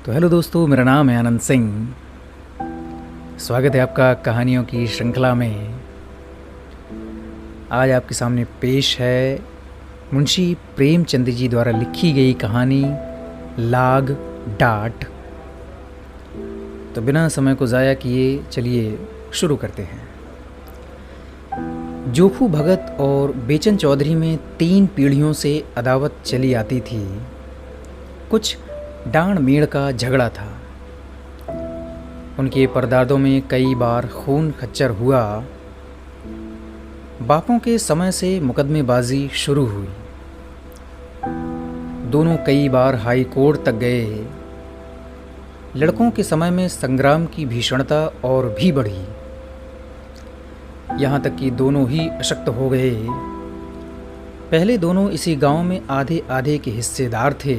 तो हेलो दोस्तों, मेरा नाम है आनंद सिंह। स्वागत है आपका कहानियों की श्रृंखला में। आज आपके सामने पेश है मुंशी प्रेमचंद जी द्वारा लिखी गई कहानी लाग डाट। तो बिना समय को ज़ाया किए चलिए शुरू करते हैं। जोखू भगत और बेचन चौधरी में 3 पीढ़ियों से अदावत चली आती थी। कुछ डांड मेड़ का झगड़ा था। उनके परदादों में कई बार खून खच्चर हुआ। बापों के समय से मुकदमेबाजी शुरू हुई। दोनों कई बार हाई कोर्ट तक गए। लड़कों के समय में संग्राम की भीषणता और भी बढ़ी, यहाँ तक कि दोनों ही अशक्त हो गए। पहले दोनों इसी गांव में आधे आधे के हिस्सेदार थे।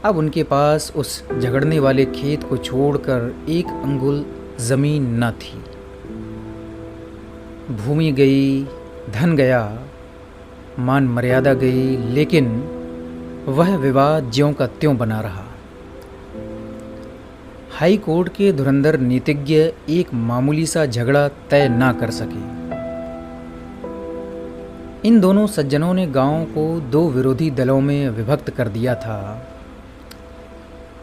अब उनके पास उस झगड़ने वाले खेत को छोड़कर 1 अंगुल जमीन न थी। भूमि गई, धन गया, मान मर्यादा गई, लेकिन वह विवाद ज्यों का त्यों बना रहा। हाई कोर्ट के धुरंधर नीतिज्ञ एक मामूली सा झगड़ा तय ना कर सके। इन दोनों सज्जनों ने गांव को 2 विरोधी दलों में विभक्त कर दिया था।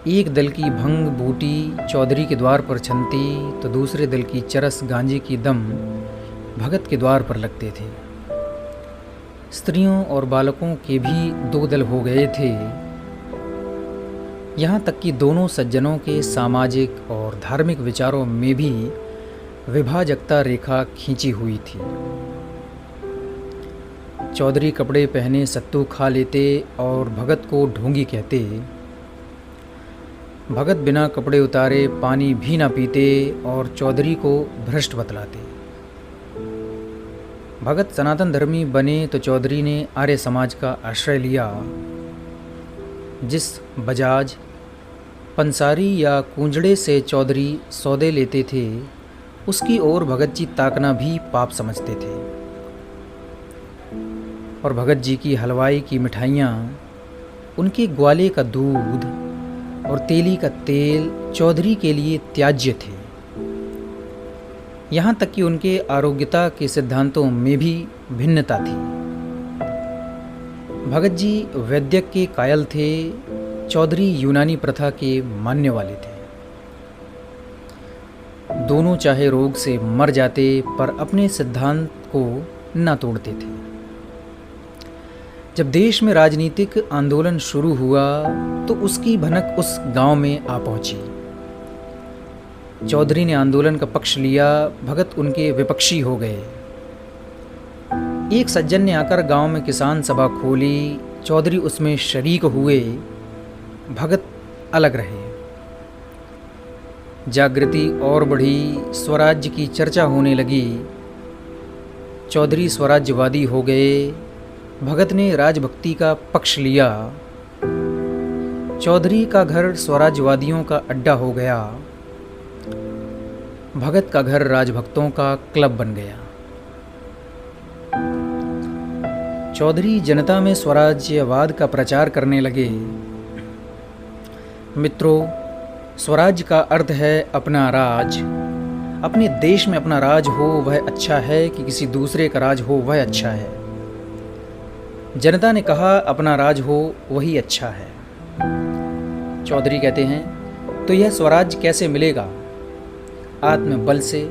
एक दल की भंग बूटी चौधरी के द्वार पर छनती, तो दूसरे दल की चरस गांजे की दम भगत के द्वार पर लगते थे। स्त्रियों और बालकों के भी 2 दल हो गए थे। यहाँ तक कि दोनों सज्जनों के सामाजिक और धार्मिक विचारों में भी विभाजकता रेखा खींची हुई थी। चौधरी कपड़े पहने सत्तू खा लेते और भगत को ढोंगी कहते। भगत बिना कपड़े उतारे पानी भी ना पीते और चौधरी को भ्रष्ट बतलाते। भगत सनातन धर्मी बने तो चौधरी ने आर्य समाज का आश्रय लिया। जिस बजाज, पंसारी या कुंजड़े से चौधरी सौदे लेते थे, उसकी ओर भगत जी ताकना भी पाप समझते थे। और भगत जी की हलवाई की मिठाइयाँ, उनके ग्वाले का दूध और तेली का तेल चौधरी के लिए त्याज्य थे। यहाँ तक कि उनके आरोग्यता के सिद्धांतों में भी भिन्नता थी। भगत जी वैद्यक के कायल थे, चौधरी यूनानी प्रथा के मानने वाले थे। दोनों चाहे रोग से मर जाते पर अपने सिद्धांत को न तोड़ते थे। जब देश में राजनीतिक आंदोलन शुरू हुआ तो उसकी भनक उस गांव में आ पहुंची। चौधरी ने आंदोलन का पक्ष लिया, भगत उनके विपक्षी हो गए। एक सज्जन ने आकर गांव में किसान सभा खोली, चौधरी उसमें शरीक हुए, भगत अलग रहे। जागृति और बढ़ी, स्वराज्य की चर्चा होने लगी। चौधरी स्वराज्यवादी हो गए, भगत ने राजभक्ति का पक्ष लिया। चौधरी का घर स्वराज्यवादियों का अड्डा हो गया, भगत का घर राजभक्तों का क्लब बन गया। चौधरी जनता में स्वराज्यवाद का प्रचार करने लगे। मित्रों, स्वराज्य का अर्थ है अपना राज। अपने देश में अपना राज हो वह अच्छा है कि किसी दूसरे का राज हो वह अच्छा है। जनता ने कहा अपना राज हो वही अच्छा है। चौधरी कहते हैं, तो यह स्वराज कैसे मिलेगा? आत्मबल से,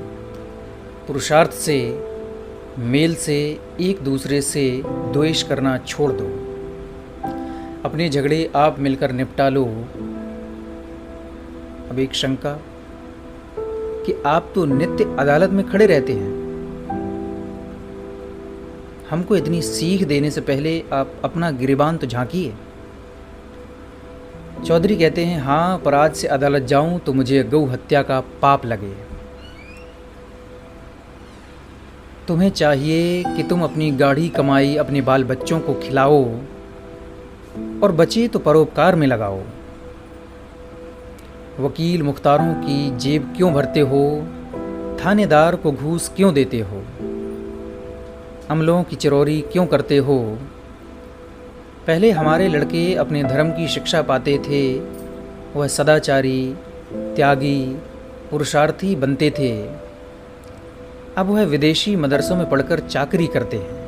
पुरुषार्थ से, मेल से, एक दूसरे से द्वेष करना छोड़ दो। अपने झगड़े आप मिलकर निपटा लो। अब एक शंका कि आप तो नित्य अदालत में खड़े रहते हैं, हमको इतनी सीख देने से पहले आप अपना गिरेबान तो झांकिए। चौधरी कहते हैं, हाँ, पर आज से अदालत जाऊं तो मुझे गौ हत्या का पाप लगे। तुम्हें चाहिए कि तुम अपनी गाढ़ी कमाई अपने बाल बच्चों को खिलाओ और बचे तो परोपकार में लगाओ। वकील मुख्तारों की जेब क्यों भरते हो? थानेदार को घूस क्यों देते हो? अमलों की चिरौरी क्यों करते हो? पहले हमारे लड़के अपने धर्म की शिक्षा पाते थे, वह सदाचारी, त्यागी, पुरुषार्थी बनते थे। अब वह विदेशी मदरसों में पढ़कर चाकरी करते हैं,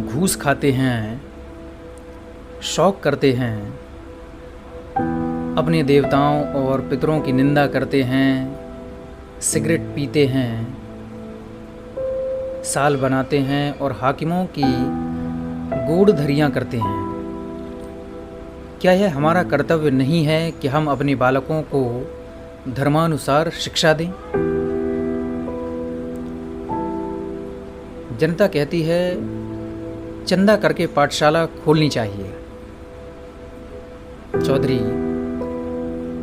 घूस खाते हैं, शौक करते हैं, अपने देवताओं और पितरों की निंदा करते हैं, सिगरेट पीते हैं, साल बनाते हैं और हाकिमों की गूढ़धरियाँ करते हैं। क्या यह हमारा कर्तव्य नहीं है कि हम अपने बालकों को धर्मानुसार शिक्षा दें? जनता कहती है चंदा करके पाठशाला खोलनी चाहिए। चौधरी,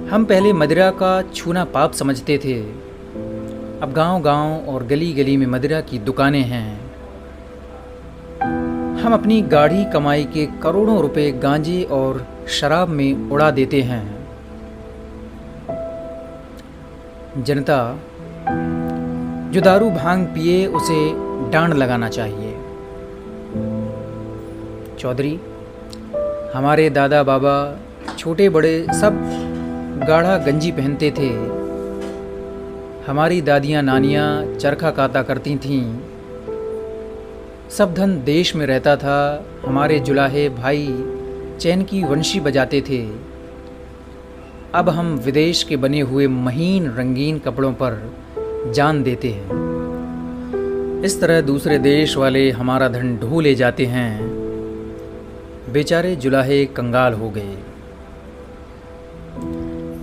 हम पहले मदिरा का छूना पाप समझते थे, अब गांव-गांव और गली-गली में मदिरा की दुकानें हैं। हम अपनी गाढ़ी कमाई के करोड़ों रुपए गांजे और शराब में उड़ा देते हैं। जनता, जो दारू भांग पिए उसे डांड लगाना चाहिए। चौधरी, हमारे दादा बाबा छोटे बड़े सब गाढ़ा गंजी पहनते थे, हमारी दादियाँ नानियाँ चरखा काता करती थीं, सब धन देश में रहता था, हमारे जुलाहे भाई चैन की वंशी बजाते थे। अब हम विदेश के बने हुए महीन रंगीन कपड़ों पर जान देते हैं। इस तरह दूसरे देश वाले हमारा धन ढो ले जाते हैं। बेचारे जुलाहे कंगाल हो गए।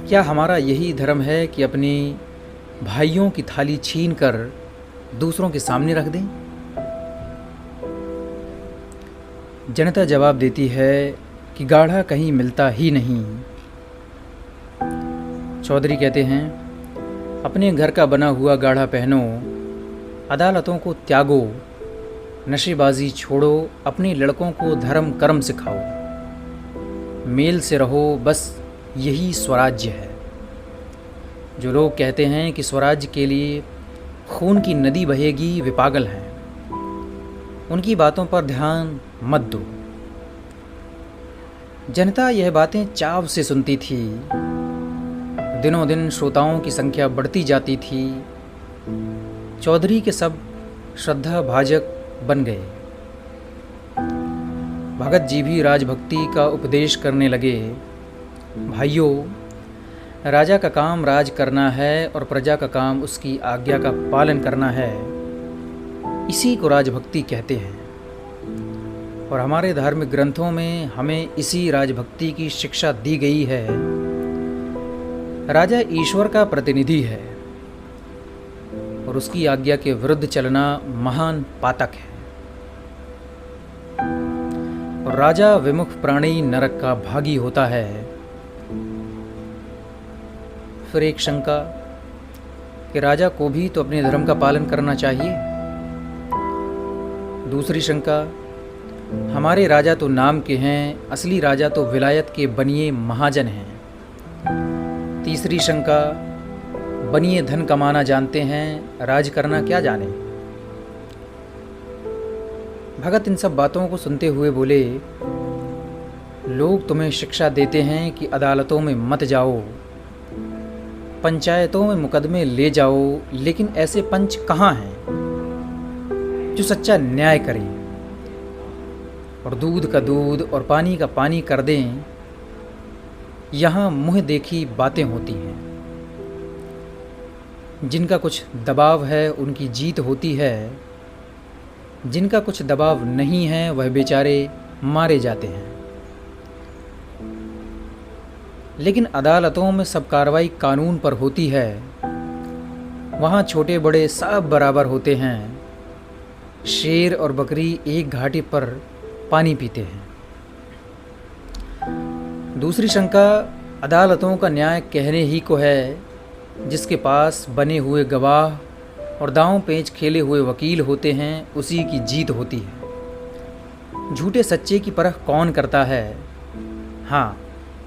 क्या हमारा यही धर्म है कि अपनी भाइयों की थाली छीन कर दूसरों के सामने रख दें? जनता जवाब देती है कि गाढ़ा कहीं मिलता ही नहीं। चौधरी कहते हैं अपने घर का बना हुआ गाढ़ा पहनो, अदालतों को त्यागो, नशेबाजी छोड़ो, अपने लड़कों को धर्म कर्म सिखाओ, मेल से रहो, बस यही स्वराज्य है। जो लोग कहते हैं कि स्वराज्य के लिए खून की नदी बहेगी, वे पागल हैं। उनकी बातों पर ध्यान मत दो। जनता यह बातें चाव से सुनती थी। दिनों दिन श्रोताओं की संख्या बढ़ती जाती थी। चौधरी के सब श्रद्धा भाजक बन गए। भगत जी भी राजभक्ति का उपदेश करने लगे। भाइयों, राजा का काम राज करना है और प्रजा का काम उसकी आज्ञा का पालन करना है। इसी को राजभक्ति कहते हैं और हमारे धार्मिक ग्रंथों में हमें इसी राजभक्ति की शिक्षा दी गई है। राजा ईश्वर का प्रतिनिधि है और उसकी आज्ञा के विरुद्ध चलना महान पातक है। और राजा विमुख प्राणी नरक का भागी होता है। फिर एक शंका कि राजा को भी तो अपने धर्म का पालन करना चाहिए। दूसरी शंका, हमारे राजा तो नाम के हैं, असली राजा तो विलायत के बनिए महाजन हैं। तीसरी शंका, बनिए धन कमाना जानते हैं, राज करना क्या जाने। भगत इन सब बातों को सुनते हुए बोले, लोग तुम्हें शिक्षा देते हैं कि अदालतों में मत जाओ, पंचायतों में मुकदमे ले जाओ, लेकिन ऐसे पंच कहाँ हैं जो सच्चा न्याय करें और दूध का दूध और पानी का पानी कर दें। यहाँ मुँह देखी बातें होती हैं। जिनका कुछ दबाव है उनकी जीत होती है, जिनका कुछ दबाव नहीं है वह बेचारे मारे जाते हैं। लेकिन अदालतों में सब कार्रवाई कानून पर होती है। वहाँ छोटे बड़े सब बराबर होते हैं। शेर और बकरी एक घाटी पर पानी पीते हैं। दूसरी शंका, अदालतों का न्याय कहने ही को है जिसके पास बने हुए गवाह और दांव पेंच खेले हुए वकील होते हैं, उसी की जीत होती है। झूठे सच्चे की परख कौन करता है? हाँ,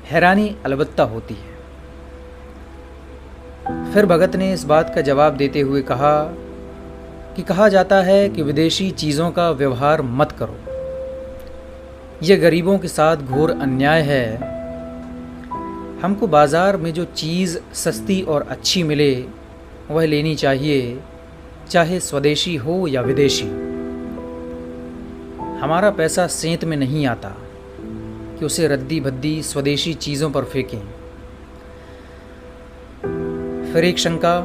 हैरानी अलबत्ता होती है। फिर भगत ने इस बात का जवाब देते हुए कहा कि कहा जाता है कि विदेशी चीज़ों का व्यवहार मत करो। यह गरीबों के साथ घोर अन्याय है। हमको बाज़ार में जो चीज़ सस्ती और अच्छी मिले वह लेनी चाहिए, चाहे स्वदेशी हो या विदेशी। हमारा पैसा सेंत में नहीं आता कि उसे रद्दी भद्दी स्वदेशी चीज़ों पर फेंकें। फिर एक शंका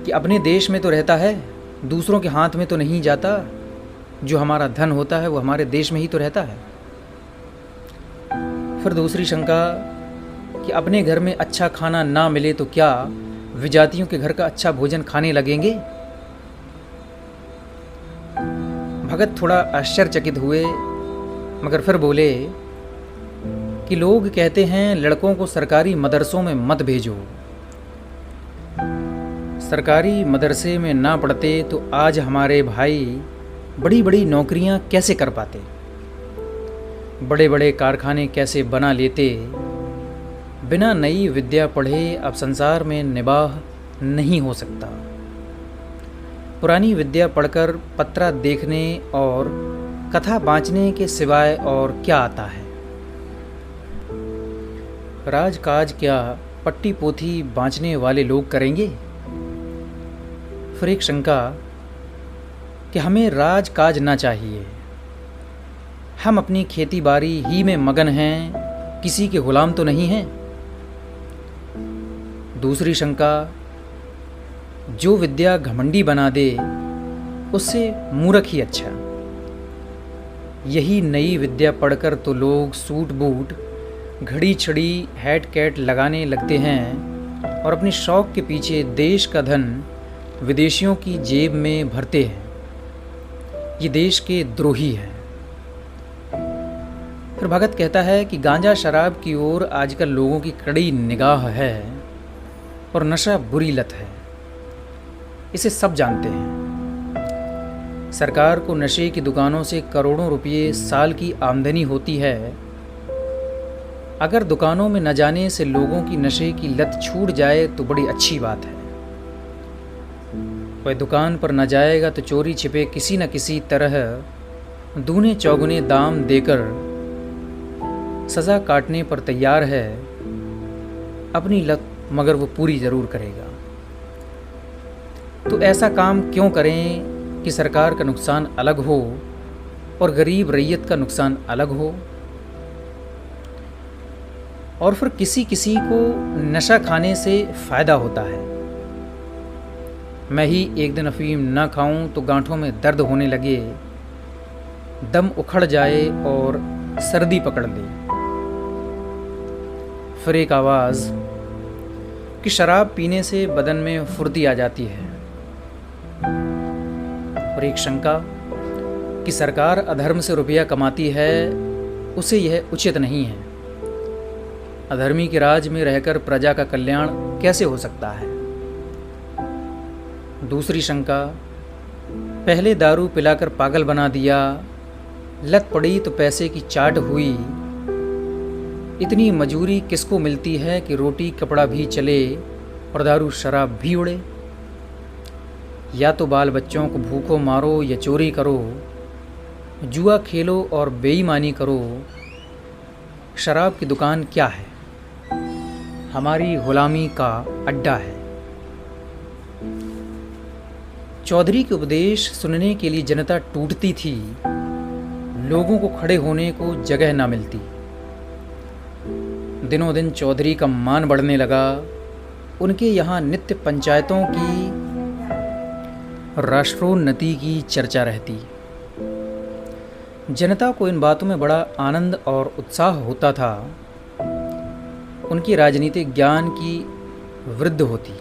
कि अपने देश में तो रहता है, दूसरों के हाथ में तो नहीं जाता। जो हमारा धन होता है वो हमारे देश में ही तो रहता है। फिर दूसरी शंका कि अपने घर में अच्छा खाना ना मिले तो क्या विजातियों के घर का अच्छा भोजन खाने लगेंगे। भगत थोड़ा आश्चर्यचकित हुए, मगर फिर बोले कि लोग कहते हैं लड़कों को सरकारी मदरसों में मत भेजो। सरकारी मदरसे में ना पढ़ते तो आज हमारे भाई बड़ी बड़ी नौकरियां कैसे कर पाते, बड़े बड़े कारखाने कैसे बना लेते। बिना नई विद्या पढ़े अब संसार में निबाह नहीं हो सकता। पुरानी विद्या पढ़कर पत्रा देखने और कथा बाँचने के सिवाय और क्या आता है। राजकाज क्या पट्टी पोथी बाँचने वाले लोग करेंगे। फिर एक शंका कि हमें राजकाज ना चाहिए, हम अपनी खेती बाड़ी ही में मगन हैं, किसी के गुलाम तो नहीं हैं। दूसरी शंका, जो विद्या घमंडी बना दे उससे मूर्ख ही अच्छा। यही नई विद्या पढ़कर तो लोग सूट बूट घड़ी छड़ी हैट कैट लगाने लगते हैं और अपने शौक के पीछे देश का धन विदेशियों की जेब में भरते हैं। ये देश के द्रोही हैं। फिर भगत कहता है कि गांजा शराब की ओर आजकल लोगों की कड़ी निगाह है और नशा बुरी लत है, इसे सब जानते हैं। सरकार को नशे की दुकानों से करोड़ों रुपये साल की आमदनी होती है। अगर दुकानों में न जाने से लोगों की नशे की लत छूट जाए तो बड़ी अच्छी बात है। वह दुकान पर न जाएगा तो चोरी छिपे किसी न किसी तरह दूने चौगुने दाम देकर सज़ा काटने पर तैयार है। अपनी लत मगर वो पूरी ज़रूर करेगा। तो ऐसा काम क्यों करें कि सरकार का नुकसान अलग हो और गरीब रैयत का नुकसान अलग हो। और फिर किसी किसी को नशा खाने से फ़ायदा होता है। मैं ही एक दिन अफीम ना खाऊं तो गांठों में दर्द होने लगे, दम उखड़ जाए और सर्दी पकड़ ले। फिर एक आवाज़ कि शराब पीने से बदन में फुर्ती आ जाती है। और एक शंका कि सरकार अधर्म से रुपया कमाती है, उसे यह उचित नहीं है। अधर्मी के राज में रहकर प्रजा का कल्याण कैसे हो सकता है। दूसरी शंका, पहले दारू पिलाकर पागल बना दिया, लत पड़ी तो पैसे की चाट हुई। इतनी मजूरी किसको मिलती है कि रोटी कपड़ा भी चले और दारू शराब भी उड़े। या तो बाल बच्चों को भूखों मारो या चोरी करो, जुआ खेलो और बेईमानी करो। शराब की दुकान क्या है, हमारी गुलामी का अड्डा है। चौधरी के उपदेश सुनने के लिए जनता टूटती थी, लोगों को खड़े होने को जगह ना मिलती। दिनों दिन चौधरी का मान बढ़ने लगा। उनके यहाँ नित्य पंचायतों की, राष्ट्रोन्नति की चर्चा रहती। जनता को इन बातों में बड़ा आनंद और उत्साह होता था। उनकी राजनीतिक ज्ञान की वृद्धि होती।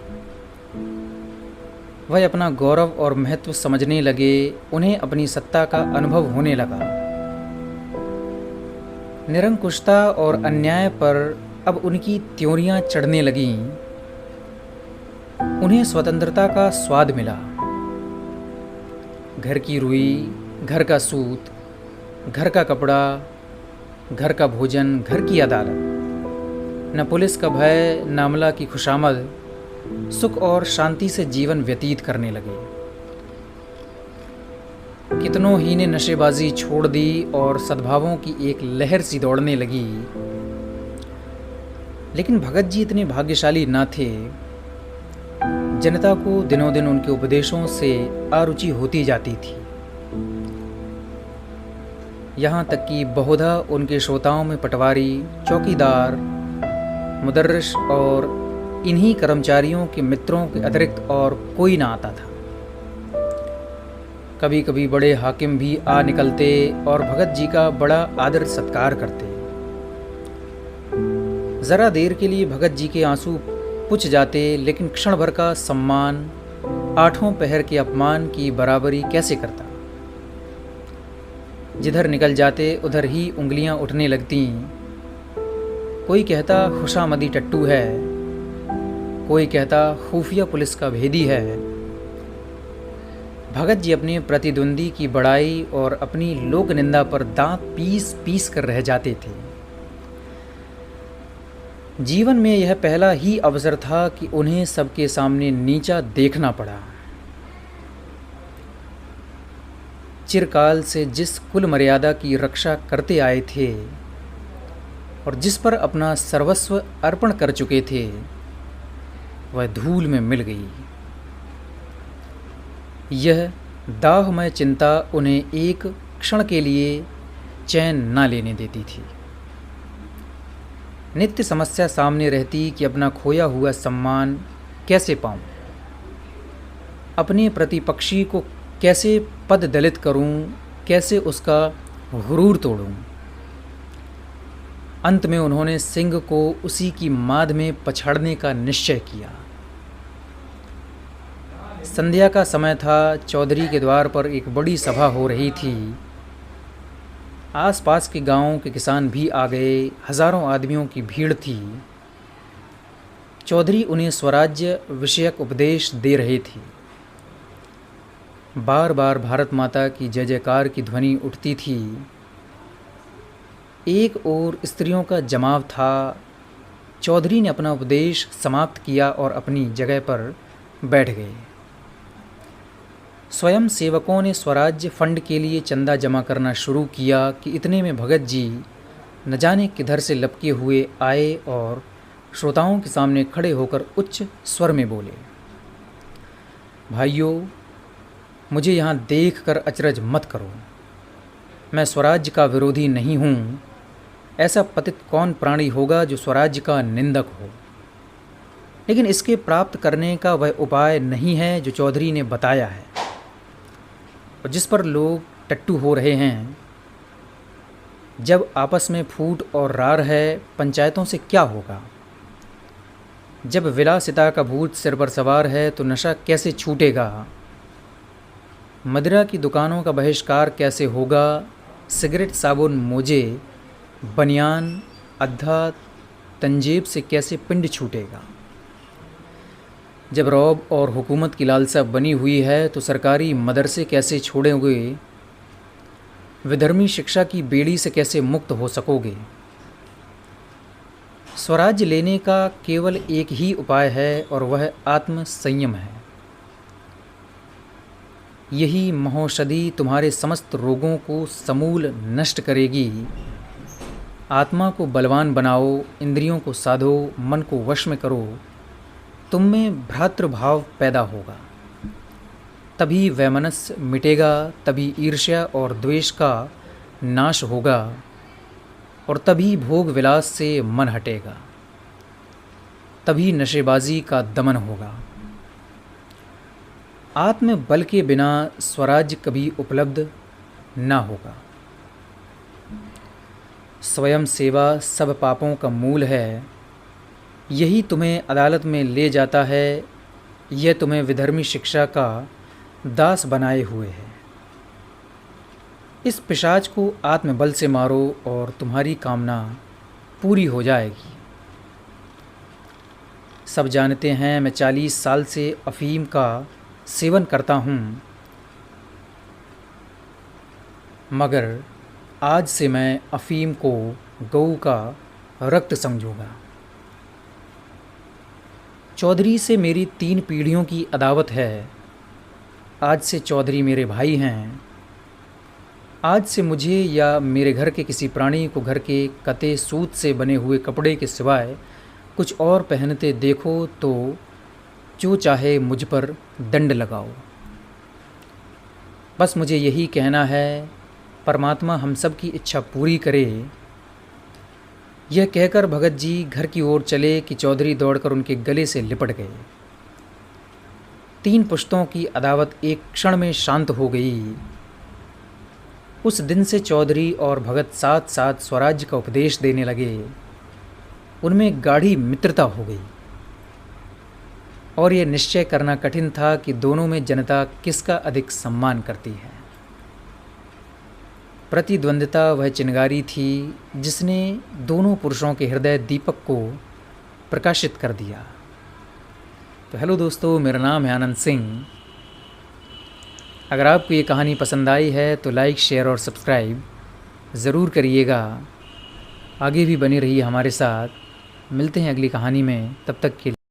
वह अपना गौरव और महत्व समझने लगे। उन्हें अपनी सत्ता का अनुभव होने लगा। निरंकुशता और अन्याय पर अब उनकी त्योरियां चढ़ने लगीं। उन्हें स्वतंत्रता का स्वाद मिला। घर की रुई, घर का सूत, घर का कपड़ा, घर का भोजन, घर की अदालत, न पुलिस का भय, न अमला की खुशामद, सुख और शांति से जीवन व्यतीत करने लगे। कितनों ही ने नशेबाजी छोड़ दी और सद्भावों की एक लहर सी दौड़ने लगी। लेकिन भगत जी इतने भाग्यशाली न थे। जनता को दिनों दिन उनके उपदेशों से अरुचि होती जाती थी। यहाँ तक कि बहुधा उनके श्रोताओं में पटवारी, चौकीदार, मुदर्रिस और इन्हीं कर्मचारियों के मित्रों के अतिरिक्त और कोई ना आता था। कभी कभी बड़े हाकिम भी आ निकलते और भगत जी का बड़ा आदर सत्कार करते। ज़रा देर के लिए भगत जी के आंसू पुछ जाते, लेकिन क्षण भर का सम्मान आठों पहर के अपमान की बराबरी कैसे करता। जिधर निकल जाते उधर ही उंगलियां उठने लगतीं। कोई कहता खुशामदी टट्टू है, कोई कहता खुफिया पुलिस का भेदी है। भगत जी अपने प्रतिद्वंदी की बड़ाई और अपनी लोक निंदा पर दांत पीस पीस कर रह जाते थे। जीवन में यह पहला ही अवसर था कि उन्हें सबके सामने नीचा देखना पड़ा। चिरकाल से जिस कुल मर्यादा की रक्षा करते आए थे और जिस पर अपना सर्वस्व अर्पण कर चुके थे, वह धूल में मिल गई। यह दाहमय चिंता उन्हें एक क्षण के लिए चैन न लेने देती थी। नित्य समस्या सामने रहती कि अपना खोया हुआ सम्मान कैसे पाऊं, अपने प्रतिपक्षी को कैसे पद दलित करूं, कैसे उसका गुरूर तोड़ूं। अंत में उन्होंने सिंह को उसी की माद में पछाड़ने का निश्चय किया। संध्या का समय था। चौधरी के द्वार पर एक बड़ी सभा हो रही थी। आसपास के गांवों के किसान भी आ गए। हजारों आदमियों की भीड़ थी। चौधरी उन्हें स्वराज्य विषयक उपदेश दे रहे थे। बार बार भारत माता की जय जयकार की ध्वनि उठती थी। एक ओर स्त्रियों का जमाव था। चौधरी ने अपना उपदेश समाप्त किया और अपनी जगह पर बैठ गए। स्वयं सेवकों ने स्वराज्य फंड के लिए चंदा जमा करना शुरू किया कि इतने में भगत जी न जाने किधर से लपके हुए आए और श्रोताओं के सामने खड़े होकर उच्च स्वर में बोले, भाइयों, मुझे यहाँ देखकर अचरज मत करो। मैं स्वराज्य का विरोधी नहीं हूँ। ऐसा पतित कौन प्राणी होगा जो स्वराज्य का निंदक हो। लेकिन इसके प्राप्त करने का वह उपाय नहीं है जो चौधरी ने बताया है और जिस पर लोग टट्टू हो रहे हैं। जब आपस में फूट और रार है, पंचायतों से क्या होगा। जब विलासिता का भूत सिर पर सवार है तो नशा कैसे छूटेगा। मदिरा की दुकानों का बहिष्कार कैसे होगा। सिगरेट, साबुन, मोजे, बनियान, अद्धा, तंजेब से कैसे पिंड छूटेगा। जब रौब और हुकूमत की लालसा बनी हुई है तो सरकारी मदरसे कैसे छोड़ोगे। विधर्मी शिक्षा की बेड़ी से कैसे मुक्त हो सकोगे। स्वराज्य लेने का केवल एक ही उपाय है और वह आत्म संयम है। यही महौषधि तुम्हारे समस्त रोगों को समूल नष्ट करेगी। आत्मा को बलवान बनाओ, इंद्रियों को साधो, मन को वश में करो। तुम में भ्रातृभाव पैदा होगा, तभी वैमनस्य मिटेगा, तभी ईर्ष्या और द्वेष का नाश होगा और तभी भोग विलास से मन हटेगा, तभी नशेबाजी का दमन होगा। आत्म बल के बिना स्वराज्य कभी उपलब्ध ना होगा। स्वयं सेवा सब पापों का मूल है। यही तुम्हें अदालत में ले जाता है। यह तुम्हें विधर्मी शिक्षा का दास बनाए हुए है। इस पिशाच को आत्मबल से मारो और तुम्हारी कामना पूरी हो जाएगी। सब जानते हैं मैं 40 साल से अफीम का सेवन करता हूँ, मगर आज से मैं अफीम को गऊ का रक्त समझूंगा। चौधरी से मेरी 3 पीढ़ियों की अदावत है। आज से चौधरी मेरे भाई हैं। आज से मुझे या मेरे घर के किसी प्राणी को घर के कते सूत से बने हुए कपड़े के सिवाय कुछ और पहनते देखो तो जो चाहे मुझ पर दंड लगाओ। बस मुझे यही कहना है, परमात्मा हम सब की इच्छा पूरी करे। यह कहकर भगत जी घर की ओर चले कि चौधरी दौड़कर उनके गले से लिपट गए। 3 पुश्तों की अदावत एक क्षण में शांत हो गई। उस दिन से चौधरी और भगत साथ साथ स्वराज्य का उपदेश देने लगे। उनमें गाढ़ी मित्रता हो गई और यह निश्चय करना कठिन था कि दोनों में जनता किसका अधिक सम्मान करती है। प्रतिद्वंद्विता वह चिंगारी थी जिसने दोनों पुरुषों के हृदय दीपक को प्रकाशित कर दिया। तो हेलो दोस्तों, मेरा नाम है आनंद सिंह। अगर आपको ये कहानी पसंद आई है तो लाइक, शेयर और सब्सक्राइब ज़रूर करिएगा। आगे भी बने रहिए हमारे साथ। मिलते हैं अगली कहानी में, तब तक के लिए।